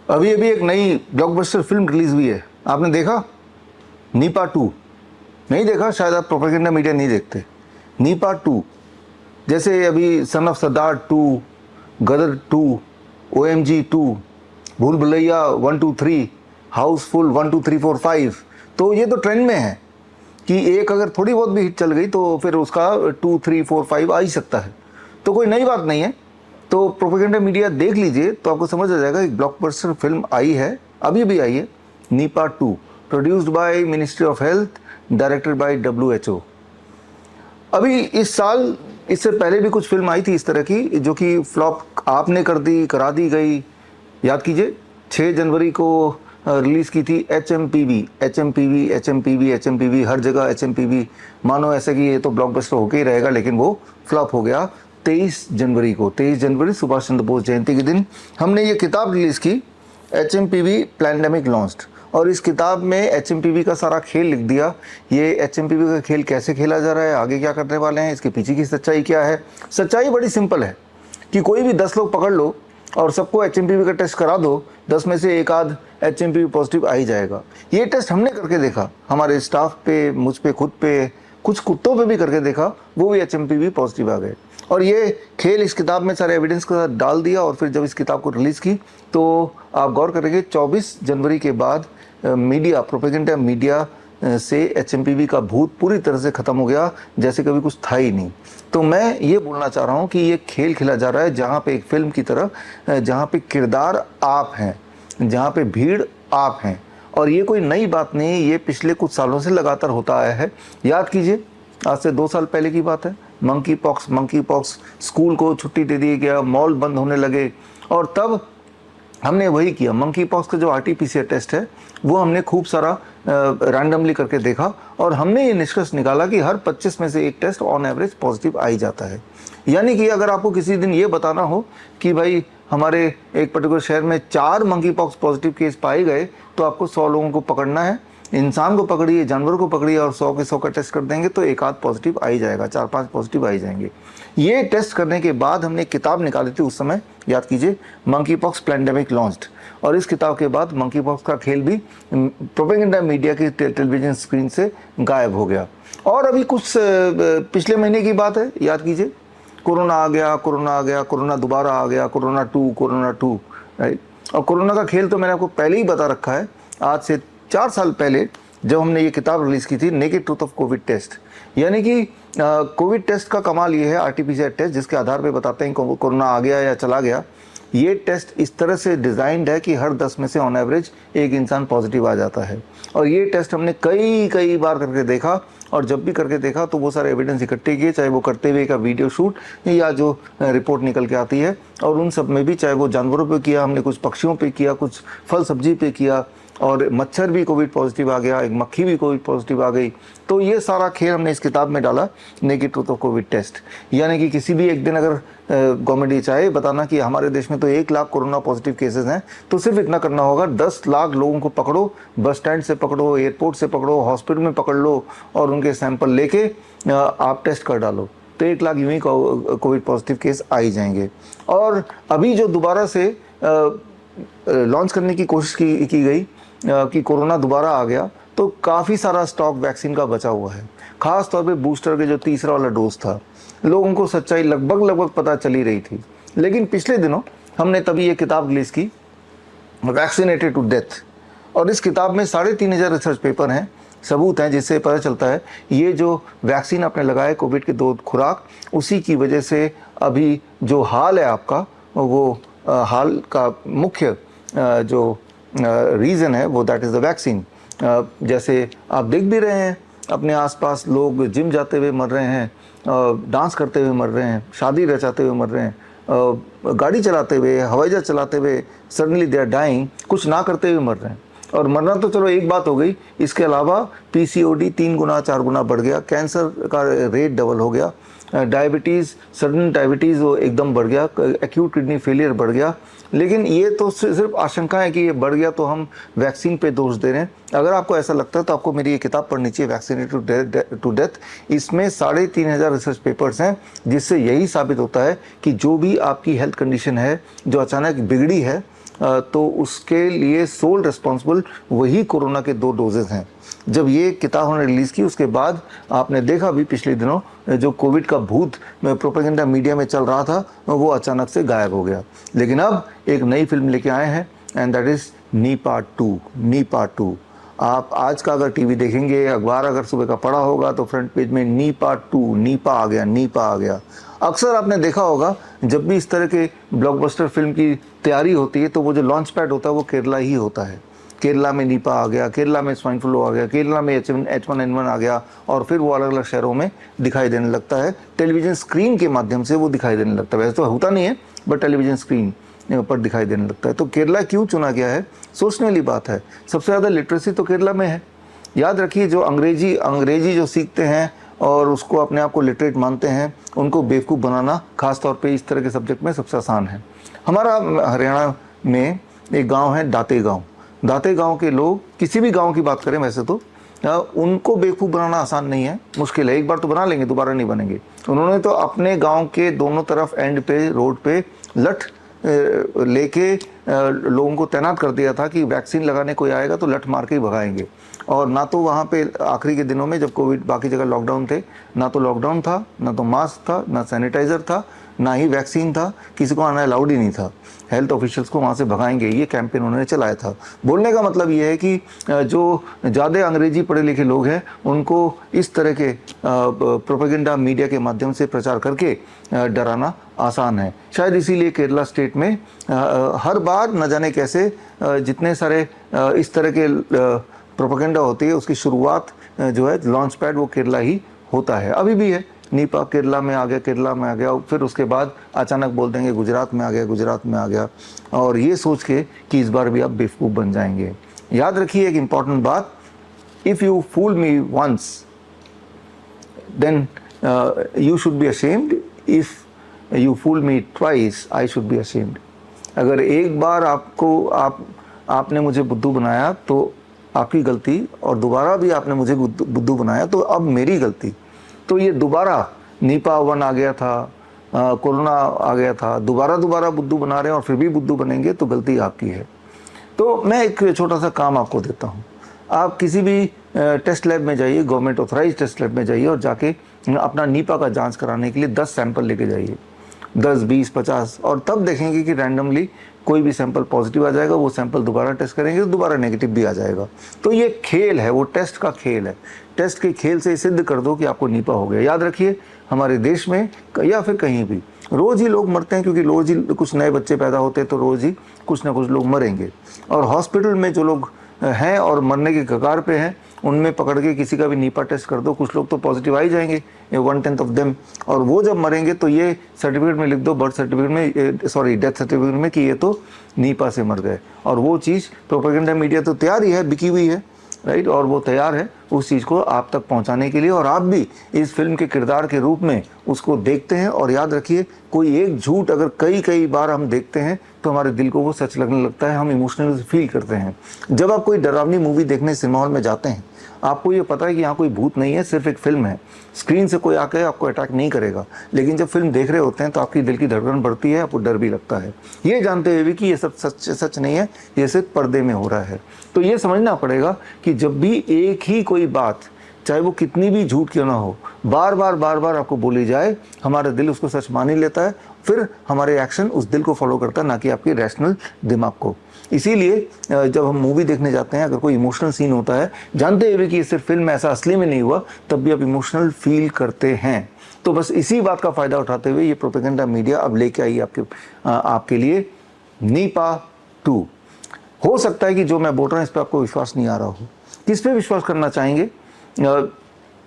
अभी अभी एक नई ब्लॉकबस्टर फिल्म रिलीज हुई है, आपने देखा? नीपा 2। नहीं देखा? शायद आप प्रोपेगेंडा मीडिया नहीं देखते। नीपा 2 जैसे अभी son of Sardar 2, Gadar 2, OMG 2, भूल भुलैया 1 2 3, हाउसफुल 1 2 3 4 5। तो ये तो ट्रेंड में है कि एक अगर थोड़ी बहुत भी हिट चल गई तो फिर उसका 2 3 4 5 आ ही सकता है। तो कोई नई बात नहीं है। तो प्रोपेगेंडा मीडिया देख लीजिए तो आपको समझ आ जाएगा। एक ब्लॉकबस्टर फिल्म आई है, अभी भी आई है, Nipah 2, produced by ministry of health, directed by WHO। अभी इस साल इससे पहले भी कुछ फिल्म आई थी इस तरह की जो कि फ्लॉप आपने करा दी गई। याद कीजिए 6 जनवरी को रिलीज़ की थी HMPV, हर जगह HMPV, मानो ऐसे कि ये तो ब्लॉकबस्टर होके ही रहेगा, लेकिन वो फ्लॉप हो गया। 23 जनवरी सुभाष चंद्र बोस जयंती के दिन हमने ये किताब रिलीज़ की, HMPV पैंडेमिक लॉन्च्ड। और इस किताब में HMPV का सारा खेल लिख दिया। ये HMPV का खेल कैसे खेला जा रहा है, आगे क्या करने वाले हैं, इसके पीछे की सच्चाई क्या है। सच्चाई बड़ी सिंपल है कि कोई भी 10 लोग पकड़ लो और सबको HMPV का टेस्ट करा दो, 10 में से एक आध HMPV पॉजिटिव आ ही जाएगा। ये टेस्ट हमने करके देखा, हमारे स्टाफ पे, मुझ पे, खुद पे, कुछ कुत्तों पे भी करके देखा, वो भी HMPV पॉजिटिव आ गए। और ये खेल इस किताब में सारे एविडेंस के साथ डाल दिया। और फिर जब इस किताब को रिलीज़ की तो आप गौर करेंगे 24 जनवरी के बाद मीडिया, प्रोपेगेंडा मीडिया से HMPV का भूत पूरी तरह से ख़त्म हो गया, जैसे कभी कुछ था ही नहीं। तो मैं ये बोलना चाह रहा हूँ कि ये खेल खेला जा रहा है जहाँ पे एक फिल्म की तरह, जहाँ पे किरदार आप हैं, जहाँ पे भीड़ आप हैं। और ये कोई नई बात नहीं है, ये पिछले कुछ सालों से लगातार होता आया है। याद कीजिए, आज से 2 साल पहले की बात है, मंकी पॉक्स, स्कूल को छुट्टी दे दी गया, मॉल बंद होने लगे, और तब हमने वही किया। मंकी पॉक्स का जो RT-PCR टेस्ट है वो हमने खूब सारा रैंडमली करके देखा और हमने ये निष्कर्ष निकाला कि हर 25 में से एक टेस्ट ऑन एवरेज पॉजिटिव आ ही जाता है। यानी कि अगर आपको किसी दिन ये बताना हो कि भाई हमारे एक पर्टिकुलर शहर में 4 मंकी पॉक्स पॉजिटिव केस पाए गए, तो आपको 100 लोगों को पकड़ना है। इंसान को पकड़िए, जानवर को पकड़िए और 100 के 100 का टेस्ट कर देंगे तो एक आध पॉजिटिव आ ही जाएगा, 4-5 पॉजिटिव आ ही जाएंगे। ये टेस्ट करने के बाद हमने एक किताब निकाली थी उस समय, याद कीजिए, मंकी पॉक्स पैंडेमिक लॉन्च्ड। और इस किताब के बाद मंकी पॉक्स का खेल भी प्रोपेगेंडा मीडिया की टेलीविजन स्क्रीन से गायब हो गया। और अभी कुछ पिछले महीने की बात है, याद कीजिए, कोरोना आ गया, कोरोना दोबारा आ गया, कोरोना 2, राइट। और कोरोना का खेल तो मैंने आपको पहले ही बता रखा है, आज से 4 साल पहले जब हमने ये किताब रिलीज़ की थी, naked truth of Covid test. यानी कि कोविड टेस्ट का कमाल ये है, RT-PCR टेस्ट, जिसके आधार पे बताते हैं कोरोना आ गया या चला गया। ये टेस्ट इस तरह से डिज़ाइंड है कि हर 10 में से ऑन एवरेज एक इंसान पॉजिटिव आ जाता है। और ये टेस्ट हमने कई बार करके देखा, और जब भी करके देखा तो वो सारे एविडेंस इकट्ठे किए, चाहे वो करते हुए का वीडियो शूट या जो रिपोर्ट निकल के आती है। और उन सब में भी, चाहे वो जानवरों पे किया हमने, कुछ पक्षियों पे किया, कुछ फल सब्जी पे किया, और मच्छर भी कोविड पॉजिटिव आ गया, एक मक्खी भी कोविड पॉजिटिव आ गई। तो ये सारा खेल हमने इस किताब में डाला, naked truth of Covid test. यानी कि किसी भी एक दिन अगर गवर्नमेंट ये चाहे बताना कि हमारे देश में तो 1 लाख कोरोना पॉजिटिव केसेस हैं, तो सिर्फ इतना करना होगा, 10 लाख लोगों को पकड़ो, बस स्टैंड से पकड़ो, एयरपोर्ट से पकड़ो, हॉस्पिटल में पकड़ लो, और उनके सैंपल लेके आप टेस्ट कर डालो, तो 1 लाख यूं ही कोविड पॉजिटिव केस आ ही जाएंगे। और अभी जो दोबारा से लॉन्च करने की कोशिश की गई कि कोरोना दोबारा आ गया, तो काफ़ी सारा स्टॉक वैक्सीन का बचा हुआ है। ख़ास तौर पे बूस्टर के जो तीसरा वाला डोज था, लोगों को सच्चाई लगभग पता चली रही थी। लेकिन पिछले दिनों हमने तभी ये किताब रिलीज़ की, वैक्सीनेटेड टू डेथ। और इस किताब में 3500 रिसर्च पेपर हैं, सबूत हैं, जिससे पता चलता है ये जो वैक्सीन आपने लगाया कोविड के 2 खुराक, उसी की वजह से अभी जो हाल है आपका, वो हाल का मुख्य जो रीज़न है वो दैट इज़ द वैक्सीन। जैसे आप देख भी रहे हैं अपने आसपास, लोग जिम जाते हुए मर रहे हैं, डांस करते हुए मर रहे हैं, शादी रचाते हुए मर रहे हैं, गाड़ी चलाते हुए, हवाई जहाज चलाते हुए, सडनली दे आर डाइंग, कुछ ना करते हुए मर रहे हैं। और मरना तो चलो एक बात हो गई, इसके अलावा PCOD 3 गुना 4 गुना बढ़ गया, कैंसर का रेट डबल हो गया, डायबिटीज़, सडन डायबिटीज़ वो एकदम बढ़ गया, एक्यूट किडनी फेलियर बढ़ गया। लेकिन ये तो सिर्फ आशंका है कि ये बढ़ गया तो हम वैक्सीन पे दोष दे रहे हैं। अगर आपको ऐसा लगता है तो आपको मेरी ये किताब पढ़नी चाहिए, वैक्सीनेटेड टू डेथ। इसमें 3500 रिसर्च पेपर्स हैं, जिससे यही साबित होता है कि जो भी आपकी हेल्थ कंडीशन है जो अचानक बिगड़ी है, तो उसके लिए सोल रिस्पॉन्सिबल वही कोरोना के 2 डोजेज हैं। जब ये किताब उन्होंने रिलीज़ की उसके बाद आपने देखा भी पिछले दिनों जो कोविड का भूत प्रोपेगेंडा मीडिया में चल रहा था वो अचानक से गायब हो गया। लेकिन अब एक नई फिल्म लेके आए हैं एंड दैट इज़ नीपा 2। आप आज का अगर टीवी देखेंगे, अखबार अगर सुबह का पढ़ा होगा तो फ्रंट पेज में नीपा 2, नीपा आ गया। अक्सर आपने देखा होगा जब भी इस तरह के ब्लॉकबस्टर फिल्म की तैयारी होती है तो वो जो लॉन्च पैड होता है वो केरला ही होता है। केरला में नीपा आ गया, केरला में स्वाइन फ्लू आ गया, केरला में H1N1 आ गया और फिर वो अलग अलग शहरों में दिखाई देने लगता है। टेलीविज़न स्क्रीन के माध्यम से वो दिखाई देने लगता है। वैसे तो होता नहीं है बट टेलीविज़न स्क्रीन पर दिखाई देने लगता है। तो केरला क्यों चुना गया है, सोचने वाली बात है। सबसे ज़्यादा लिटरेसी तो केरला में है। याद रखिए जो अंग्रेजी जो सीखते हैं और उसको अपने आप को लिटरेट मानते हैं उनको बेवकूफ़ बनाना खास तौर पे इस तरह के सब्जेक्ट में सबसे आसान है। हमारा हरियाणा में एक गांव है दाते गांव के लोग, किसी भी गांव की बात करें वैसे तो उनको बेवकूफ़ बनाना आसान नहीं है, मुश्किल है। एक बार तो बना लेंगे, दोबारा नहीं बनेंगे। उन्होंने तो अपने गांव के दोनों तरफ एंड पे रोड पे लठ लेके लोगों को तैनात कर दिया था कि वैक्सीन लगाने कोई आएगा तो लठ मार के ही भगाएंगे। और ना तो वहाँ पे आखिरी के दिनों में जब कोविड बाकी जगह लॉकडाउन थे, ना तो लॉकडाउन था, ना तो मास्क था, ना सैनिटाइज़र था, ना ही वैक्सीन था, किसी को आना अलाउड ही नहीं था। हेल्थ ऑफिशियल्स को वहाँ से भगाएंगे, ये कैंपेन उन्होंने चलाया था। बोलने का मतलब ये है कि जो ज़्यादा अंग्रेजी पढ़े लिखे लोग हैं उनको इस तरह के प्रोपेगेंडा मीडिया के माध्यम से प्रचार करके डराना आसान है। शायद इसीलिए केरला स्टेट में हर बार न जाने कैसे जितने सारे इस तरह के प्रोपेगेंडा होती है उसकी शुरुआत जो है लॉन्च पैड वो केरला ही होता है। अभी भी है, नीपा केरला में आ गया, फिर उसके बाद अचानक बोल देंगे गुजरात में आ गया और ये सोच के कि इस बार भी आप बेवकूफ़ बन जाएंगे। याद रखिए एक इम्पॉर्टेंट बात, if you fool me once then you should be ashamed, if you fool me twice I should be ashamed. अगर एक बार आपने मुझे बुद्धू बनाया तो आपकी गलती, और दोबारा भी आपने मुझे बुद्धू बनाया तो अब मेरी गलती। तो ये दोबारा नीपा 1 आ गया था, कोरोना आ गया था, दोबारा बुद्धू बना रहे हैं और फिर भी बुद्धू बनेंगे तो गलती आपकी है। तो मैं एक छोटा सा काम आपको देता हूँ, आप किसी भी टेस्ट लैब में जाइए, गवर्नमेंट ऑथराइज टेस्ट लैब में जाइए और जाके अपना नीपा का जांच कराने के लिए 10 सैंपल लेके जाइए, 10, 20, 50, और तब देखेंगे कि रैंडमली कोई भी सैंपल पॉजिटिव आ जाएगा, वो सैंपल दोबारा टेस्ट करेंगे तो दोबारा नेगेटिव भी आ जाएगा। तो ये खेल है, वो टेस्ट का खेल है। टेस्ट के खेल से सिद्ध कर दो कि आपको नीपा हो गया। याद रखिए हमारे देश में या फिर कहीं भी रोज़ ही लोग मरते हैं, क्योंकि रोज़ ही कुछ नए बच्चे पैदा होते हैं तो रोज़ ही कुछ ना कुछ लोग मरेंगे। और हॉस्पिटल में जो लोग हैं और मरने के कगार पे हैं उनमें पकड़ के किसी का भी नीपा टेस्ट कर दो, कुछ लोग तो पॉजिटिव आ ही जाएंगे, 1/10 ऑफ देम। और वो जब मरेंगे तो ये सर्टिफिकेट में लिख दो, बर्थ सर्टिफिकेट में, डेथ सर्टिफिकेट में, कि ये तो नीपा से मर गए। और वो चीज़ प्रोपेगेंडा मीडिया तो तैयार ही है, बिकी हुई है, राइट, और वो तैयार है उस चीज़ को आप तक पहुंचाने के लिए। और आप भी इस फिल्म के किरदार के रूप में उसको देखते हैं। और याद रखिए कोई एक झूठ अगर कई बार हम देखते हैं तो हमारे दिल को वो सच लगने लगता है, हम इमोशनल फील करते हैं। जब आप कोई डरावनी मूवी देखने सिनेमा हॉल में जाते हैं, आपको ये पता है कि यहाँ कोई भूत नहीं है, सिर्फ एक फिल्म है, स्क्रीन से कोई आके आपको अटैक नहीं करेगा। लेकिन जब फिल्म देख रहे होते हैं तो आपकी दिल की धड़कन बढ़ती है, आपको डर भी लगता है, ये जानते हुए भी कि ये सब सच नहीं है, ये सिर्फ पर्दे में हो रहा है। तो ये समझना पड़ेगा कि जब भी एक ही कोई बात, चाहे वो कितनी भी झूठ क्यों ना हो, बार बार आपको बोली जाए, हमारा दिल उसको सच मान ही लेता है, फिर हमारे एक्शन उस दिल को फॉलो करता है, ना कि आपके रैशनल दिमाग को। इसीलिए जब हम मूवी देखने जाते हैं, अगर कोई इमोशनल सीन होता है, जानते हुए कि सिर्फ फिल्म ऐसा असली में नहीं हुआ, तब भी आप इमोशनल फील करते हैं। तो बस इसी बात का फ़ायदा उठाते हुए ये प्रोपेगेंडा मीडिया अब लेके आई आपके लिए नीपा 2। हो सकता है कि जो मैं बोल रहा हूँ इस पर आपको विश्वास नहीं आ रहा हो। किस पे विश्वास करना चाहेंगे?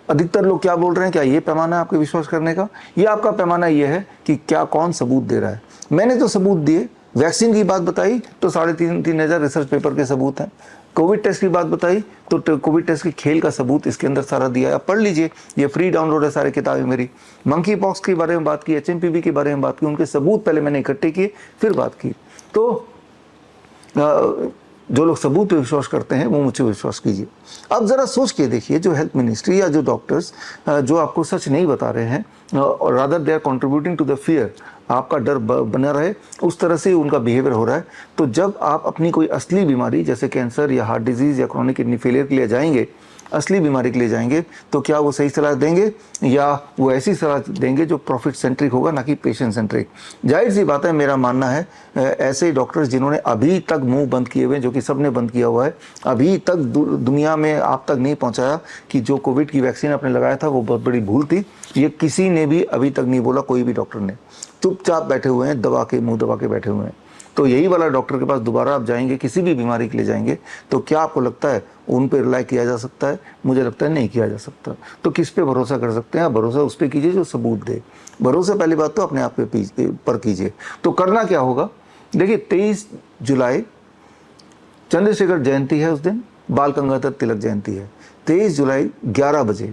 अधिकतर लोग क्या बोल रहे हैं, क्या ये पैमाना है आपके विश्वास करने का? ये आपका पैमाना ये है कि क्या कौन सबूत दे रहा है। मैंने तो सबूत दिए, वैक्सीन की बात बताई तो 3,500 रिसर्च पेपर के सबूत हैं। कोविड टेस्ट की बात बताई तो कोविड टेस्ट के खेल का सबूत इसके अंदर सारा दिया है, आप पढ़ लीजिए, ये फ्री डाउनलोड है सारी किताबें मेरी। मंकी पॉक्स के बारे में बात की, HMPV के बारे में बात की, उनके सबूत पहले मैंने इकट्ठे किए फिर बात की। तो जो लोग सबूत पे विश्वास करते हैं वो मुझे विश्वास कीजिए। अब ज़रा सोच के देखिए, जो हेल्थ मिनिस्ट्री या जो डॉक्टर्स जो आपको सच नहीं बता रहे हैं और rather they are contributing to the fear, आपका डर बना रहे, उस तरह से उनका बिहेवियर हो रहा है। तो जब आप अपनी कोई असली बीमारी जैसे कैंसर या हार्ट डिजीज़ या क्रोनिक किडनी फेलियर के लिए जाएंगे, असली बीमारी के लिए जाएंगे, तो क्या वो सही सलाह देंगे या वो ऐसी सलाह देंगे जो प्रॉफिट सेंट्रिक होगा, ना कि पेशेंट सेंट्रिक। जाहिर सी बात है, मेरा मानना है ऐसे डॉक्टर्स जिन्होंने अभी तक मुंह बंद किए हुए हैं, जो कि सबने बंद किया हुआ है, अभी तक दुनिया में आप तक नहीं पहुंचाया कि जो कोविड की वैक्सीन आपने लगाया था वो बहुत बड़ी भूल थी, ये किसी ने भी अभी तक नहीं बोला, कोई भी डॉक्टर ने। चुपचाप बैठे हुए हैं, दबा के मुंह दबा के बैठे हुए हैं। तो यही वाला डॉक्टर के पास दोबारा आप जाएंगे, किसी भी बीमारी के लिए जाएंगे, तो क्या आपको लगता है उन पर रिलाई किया जा सकता है? मुझे लगता है नहीं किया जा सकता। तो किस पे भरोसा कर सकते हैं? आप भरोसा उस पर कीजिए जो सबूत दे। भरोसा पहली बात तो अपने आप पर कीजिए। तो करना क्या होगा? देखिए, 23 जुलाई चंद्रशेखर जयंती है, उस दिन बाल गंगाधर तिलक जयंती है। 23 जुलाई 11 बजे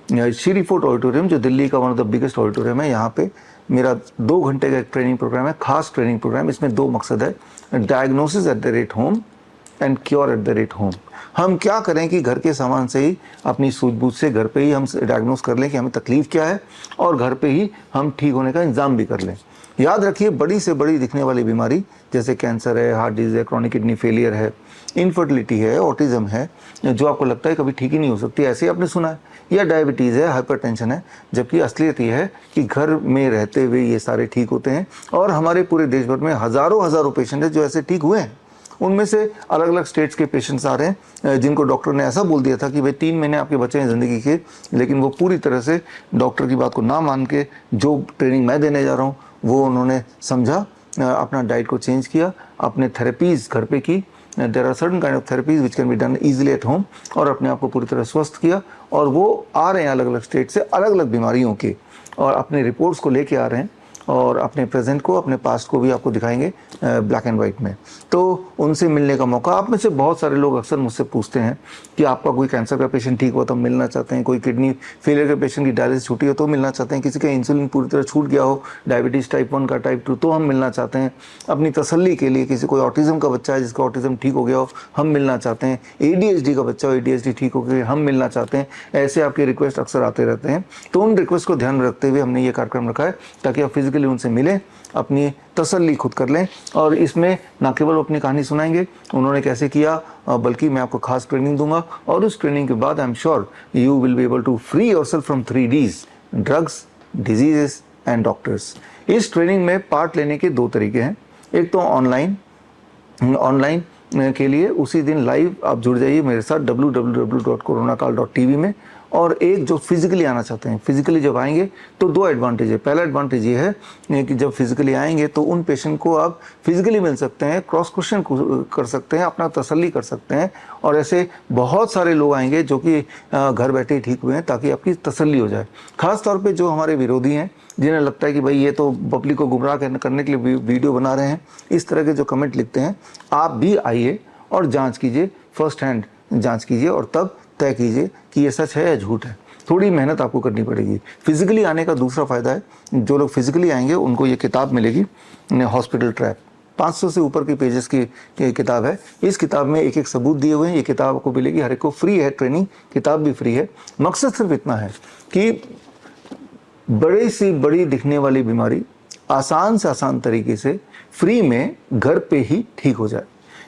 श्री फोर्ट ऑडिटोरियम, जो दिल्ली का one of the biggest auditorium है, यहाँ पे मेरा 2 घंटे का एक ट्रेनिंग प्रोग्राम है, खास ट्रेनिंग प्रोग्राम। इसमें 2 मकसद है, diagnosis at the rate home and cure at the rate home. हम क्या करें कि घर के सामान से ही, अपनी सूझबूझ से घर पे ही हम डायग्नोस कर लें कि हमें तकलीफ क्या है, और घर पे ही हम ठीक होने का इंतजाम भी कर लें। याद रखिए, बड़ी से बड़ी दिखने वाली बीमारी जैसे कैंसर है, हार्ट डिजीज है, क्रोनिक किडनी फेलियर है, इनफर्टिलिटी है, ऑटिज्म है, जो आपको लगता है कभी ठीक ही नहीं हो सकती, ऐसे आपने सुना है, या डायबिटीज़ है, हाइपरटेंशन है, जबकि असलियत ये है कि घर में रहते हुए ये सारे ठीक होते हैं। और हमारे पूरे देश भर में हज़ारों पेशेंट हैं जो ऐसे ठीक हुए हैं। उनमें से अलग अलग स्टेट्स के पेशेंट्स आ रहे हैं जिनको डॉक्टर ने ऐसा बोल दिया था कि भाई 3 महीने आपके बचे हैं ज़िंदगी के, लेकिन वो पूरी तरह से डॉक्टर की बात को ना मान के जो ट्रेनिंग मैं देने जा रहा हूँ वो उन्होंने समझा, अपना डाइट को चेंज किया, अपने थेरेपीज़ घर पे की। There are certain kind of therapies which can be done easily at home, और अपने आप को पूरी तरह स्वस्थ किया। और वो आ रहे हैं अलग अलग स्टेट से, अलग अलग बीमारियों के, और अपने रिपोर्ट्स को लेके आ रहे हैं, और अपने प्रेजेंट को, अपने पास्ट को भी आपको दिखाएंगे ब्लैक एंड वाइट में। तो उनसे मिलने का मौका, आप में से बहुत सारे लोग अक्सर मुझसे पूछते हैं कि आपका कोई कैंसर का पेशेंट ठीक हुआ तो मिलना चाहते हैं, कोई किडनी फेलियर के पेशेंट की डायलिसिस छूटी हो तो मिलना चाहते हैं, किसी का इंसुलिन पूरी तरह छूट गया हो, डायबिटीज़ टाइप 1 का, टाइप 2, तो हम मिलना चाहते हैं। अपनी तसल्ली के लिए, किसी कोई ऑटिज्म का बच्चा है जिसका ऑटिज्म ठीक हो गया हो, हम मिलना चाहते हैं। ADHD का बच्चा हो, ADHD ठीक हो गया, हम मिलना चाहते हैं। ऐसे आपके रिक्वेस्ट अक्सर आते रहते हैं। तो उन रिक्वेस्ट को ध्यान में रखते हुए हमने ये कार्यक्रम रखा है, ताकि आप फिजिकली उनसे मिलें, अपनी तसल्ली खुद कर लें। और इसमें ना केवल अपनी कहानी सुनाएंगे उन्होंने कैसे किया, बल्कि मैं आपको खास ट्रेनिंग दूंगा, और उस ट्रेनिंग के बाद I am sure you will be able to free yourself from 3 Ds, drugs, diseases and doctors. इस ट्रेनिंग में पार्ट लेने के 2 तरीके हैं। एक तो ऑनलाइन के लिए उसी दिन लाइव आप जुड़ जाइए मेरे साथ www.coronakal.tv में, और एक जो फिजिकली आना चाहते हैं, फिजिकली जब आएंगे तो 2 एडवांटेज है। पहला एडवांटेज ये है कि जब फिजिकली आएंगे तो उन पेशेंट को आप फिजिकली मिल सकते हैं, क्रॉस क्वेश्चन कर सकते हैं, अपना तसल्ली कर सकते हैं, और ऐसे बहुत सारे लोग आएंगे जो कि घर बैठे ही ठीक हुए हैं, ताकि आपकी तसल्ली हो जाए। खास तौर पे जो हमारे विरोधी हैं, जिन्हें लगता है कि भाई ये तो पब्लिक को गुमराह करने के लिए वीडियो बना रहे हैं, इस तरह के जो कमेंट लिखते हैं, आप भी आइए और जांच कीजिए, फर्स्ट हैंड जांच कीजिए, और तब तय कीजिए कि ये सच है या झूठ है। थोड़ी मेहनत आपको करनी पड़ेगी। फिजिकली आने का दूसरा फ़ायदा है, जो लोग फिजिकली आएंगे उनको ये किताब मिलेगी, हॉस्पिटल ट्रैप, 500 से ऊपर की पेजेस की किताब है। इस किताब में एक एक सबूत दिए हुए हैं। ये किताब आपको मिलेगी, हर एक को फ्री है, ट्रेनिंग किताब भी फ्री है। मकसद सिर्फ इतना है कि बड़ी से बड़ी दिखने वाली बीमारी आसान से आसान तरीके से फ्री में घर पे ही ठीक हो जाए।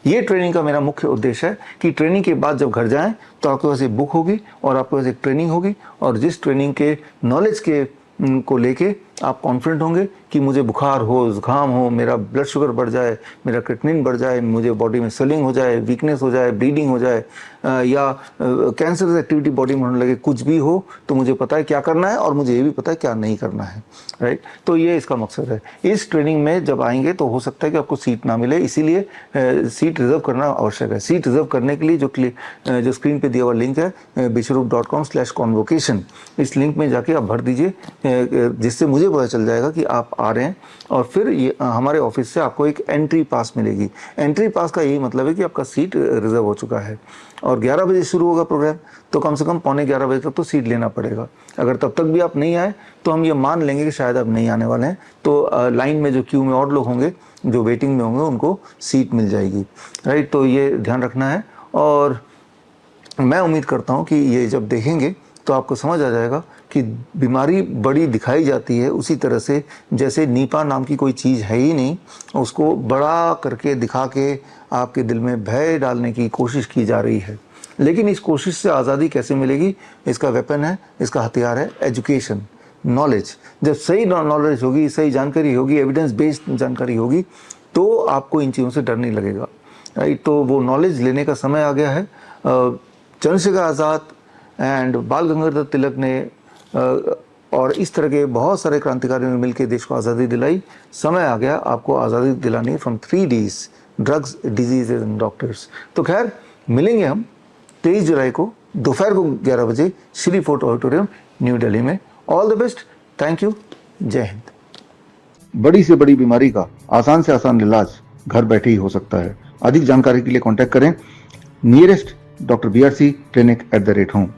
ये ट्रेनिंग का मेरा मुख्य उद्देश्य है कि ट्रेनिंग के बाद जब घर जाएं तो आपके पास एक बुक होगी और आपके पास एक ट्रेनिंग होगी, और जिस ट्रेनिंग के नॉलेज के को लेके आप कॉन्फिडेंट होंगे कि मुझे बुखार हो, जुकाम हो, मेरा ब्लड शुगर बढ़ जाए, मेरा क्रिएटिनिन बढ़ जाए, मुझे बॉडी में स्वेलिंग हो जाए, वीकनेस हो जाए, ब्लीडिंग हो जाए, या कैंसर एक्टिविटी बॉडी में होने लगे, कुछ भी हो, तो मुझे पता है क्या करना है, और मुझे ये भी पता है क्या नहीं करना है, राइट। तो ये इसका मकसद है। इस ट्रेनिंग में जब आएंगे तो हो सकता है कि आपको सीट ना मिले, इसीलिए सीट रिजर्व करना आवश्यक है। सीट रिजर्व करने के लिए जो स्क्रीन पर दिया हुआ लिंक है bisharup.com/convocation, इस लिंक में जाके आप भर दीजिए, जिससे मुझे पता चल जाएगा कि आप आ रहे हैं, और फिर ये हमारे ऑफिस से आपको एक एंट्री पास मिलेगी। एंट्री पास का यही मतलब है कि आपका सीट रिजर्व हो चुका है, और 11 बजे शुरू होगा प्रोग्राम, तो कम से कम 11:15 बजे तक तो सीट लेना पड़ेगा। अगर तब तक भी आप नहीं आए तो हम ये मान लेंगे कि शायद आप नहीं आने वाले हैं, तो लाइन में जो क्यू में और लोग होंगे जो वेटिंग में होंगे उनको सीट मिल जाएगी, राइट। तो ये ध्यान रखना है, और मैं उम्मीद करता हूँ कि ये जब देखेंगे तो आपको समझ आ जाएगा कि बीमारी बड़ी दिखाई जाती है, उसी तरह से जैसे नीपा नाम की कोई चीज़ है ही नहीं, उसको बड़ा करके दिखा के आपके दिल में भय डालने की कोशिश की जा रही है। लेकिन इस कोशिश से आज़ादी कैसे मिलेगी? इसका वेपन है, इसका हथियार है एजुकेशन, नॉलेज। जब सही नॉलेज होगी, सही जानकारी होगी, एविडेंस बेस्ड जानकारी होगी, तो आपको इन चीज़ों से डर नहीं लगेगा, राइट। तो वो नॉलेज लेने का समय आ गया है। चंद्रशेखर आज़ाद एंड बाल गंगाधर तिलक ने और इस तरह के बहुत सारे क्रांतिकारियों ने मिलकर देश को आज़ादी दिलाई। समय आ गया आपको आज़ादी दिलानी from 3 Ds, drugs, diseases and doctors. तो खैर, मिलेंगे हम 23 जुलाई को दोपहर को 11 बजे Shri Fort auditorium, New Delhi में। All the best, thank you, जय हिंद। बड़ी से बड़ी बीमारी का आसान से आसान इलाज घर बैठे ही हो सकता है। अधिक जानकारी के लिए कांटेक्ट करें nearest doctor BRC clinic @home।